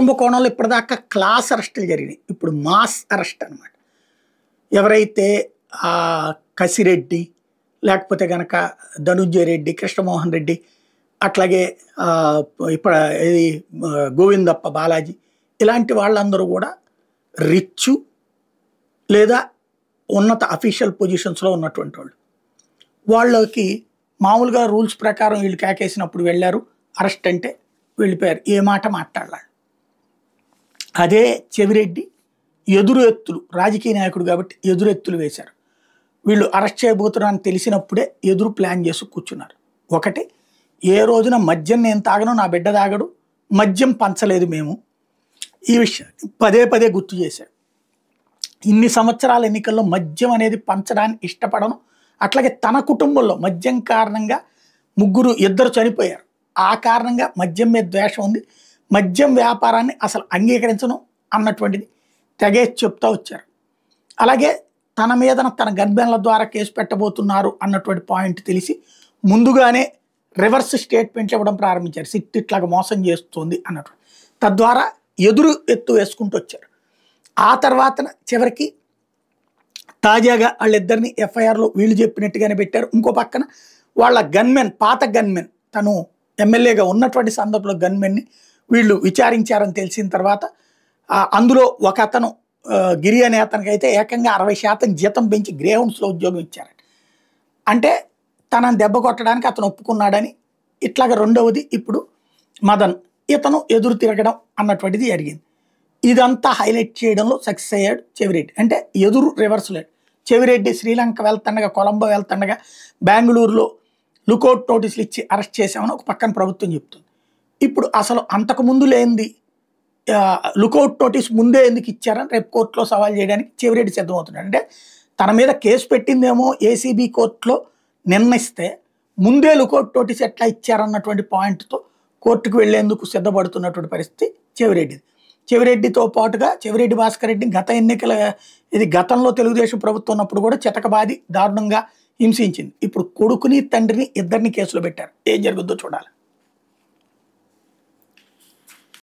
కుంభకోణంలో ఇప్పటిదాకా క్లాస్ అరెస్టులు జరిగినాయి. ఇప్పుడు మాస్ అరెస్ట్ అనమాట. ఎవరైతే కసిరెడ్డి, లేకపోతే గనక ధనుంజయ రెడ్డి, కృష్ణమోహన్ రెడ్డి, అట్లాగే ఇప్పుడు ఇది గోవిందప్ప బాలాజీ, ఇలాంటి వాళ్ళందరూ కూడా రిచ్ లేదా ఉన్నత అఫీషియల్ పొజిషన్స్లో ఉన్నటువంటి వాళ్ళు. వాళ్ళకి మామూలుగా రూల్స్ ప్రకారం వీళ్ళు కేకేసినప్పుడు వెళ్ళారు, అరెస్ట్ అంటే వెళ్ళిపోయారు, ఏ మాట మాట్లాడాలి. అదే చెవిరెడ్డి ఎదురు ఎత్తులు, రాజకీయ నాయకుడు కాబట్టి ఎదురు ఎత్తులు వేశారు. వీళ్ళు అరెస్ట్ చేయబోతున్నారని తెలిసినప్పుడే ఎదురు ప్లాన్ చేసి కూర్చున్నారు. ఒకటి, ఏ రోజున మద్యం నేను తాగను, నా బిడ్డ తాగడు, మద్యం పంచలేదు మేము, ఈ విషయాన్ని పదే పదే గుర్తు చేశారు. ఇన్ని సంవత్సరాల ఎన్నికల్లో మద్యం అనేది పంచడానికి ఇష్టపడను, అట్లాగే తన కుటుంబంలో మద్యం కారణంగా ఇద్దరు చనిపోయారు, ఆ కారణంగా మద్యం మీద ద్వేషం ఉంది, మద్యం వ్యాపారాన్ని అసలు అంగీకరించను అన్నటువంటిది తెగేసి చెప్తా వచ్చారు. అలాగే తన మీద తన గన్మెన్ల ద్వారా కేసు పెట్టబోతున్నారు అన్నటువంటి పాయింట్ తెలిసి ముందుగానే రివర్స్ స్టేట్మెంట్లు ఇవ్వడం ప్రారంభించారు. సిట్ ఇట్లాగా మోసం చేస్తుంది అన్నట్టు, తద్వారా ఎదురు ఎత్తు వేసుకుంటూ వచ్చారు. ఆ తర్వాత చివరికి తాజాగా వాళ్ళిద్దరిని ఎఫ్ఐఆర్లో వీళ్ళు చెప్పినట్టుగానే పెట్టారు. ఇంకో పక్కన వాళ్ళ గన్మెన్, పాత గన్మెన్, తను ఎమ్మెల్యేగా ఉన్నటువంటి సందర్భంలో గన్మెన్ని వీళ్ళు విచారించారని తెలిసిన తర్వాత అందులో ఒక అతను గిరి అనే అతనికి అయితే ఏకంగా 60% జీతం పెంచి గ్రేహౌండ్స్లో ఉద్యోగం ఇచ్చారట. అంటే తనని దెబ్బ కొట్టడానికి అతను ఒప్పుకున్నాడని. ఇట్లాగా రెండవది ఇప్పుడు మదన్, ఇతను ఎదురు తిరగడం అన్నటువంటిది జరిగింది. ఇదంతా హైలైట్ చేయడంలో సక్సెస్ అయ్యాడు చెవిరెడ్డి. అంటే ఎదురు రివర్స్ లేడు. చెవిరెడ్డి శ్రీలంక వెళ్తుండగా, కొలంబో వెళ్తుండగా బెంగళూరులో లుకౌట్ నోటీసులు ఇచ్చి అరెస్ట్ చేశామని ఒక పక్కన ప్రభుత్వం చెప్తుంది. ఇప్పుడు అసలు అంతకుముందు లేనిది లుకౌట్ నోటీస్ ముందే ఎందుకు ఇచ్చారని రేపు కోర్టులో సవాల్ చేయడానికి చెవిరెడ్డి సిద్ధమవుతున్నాడు. అంటే తన మీద కేసు పెట్టిందేమో ఏసీబీ కోర్టులో నిర్ణయిస్తే ముందే లుకౌట్ నోటీస్ ఎట్లా ఇచ్చారన్నటువంటి పాయింట్తో కోర్టుకు వెళ్లేందుకు సిద్ధపడుతున్నటువంటి పరిస్థితి చెవిరెడ్డిది. చెవిరెడ్డితో పాటుగా చెవిరెడ్డి భాస్కర్ రెడ్డి గతంలో తెలుగుదేశం ప్రభుత్వం ఉన్నప్పుడు కూడా చితకబాది దారుణంగా హింసించింది. ఇప్పుడు కొడుకుని తండ్రిని ఇద్దరిని కేసులో పెట్టారు. ఏం జరుగుద్దో చూడాలి.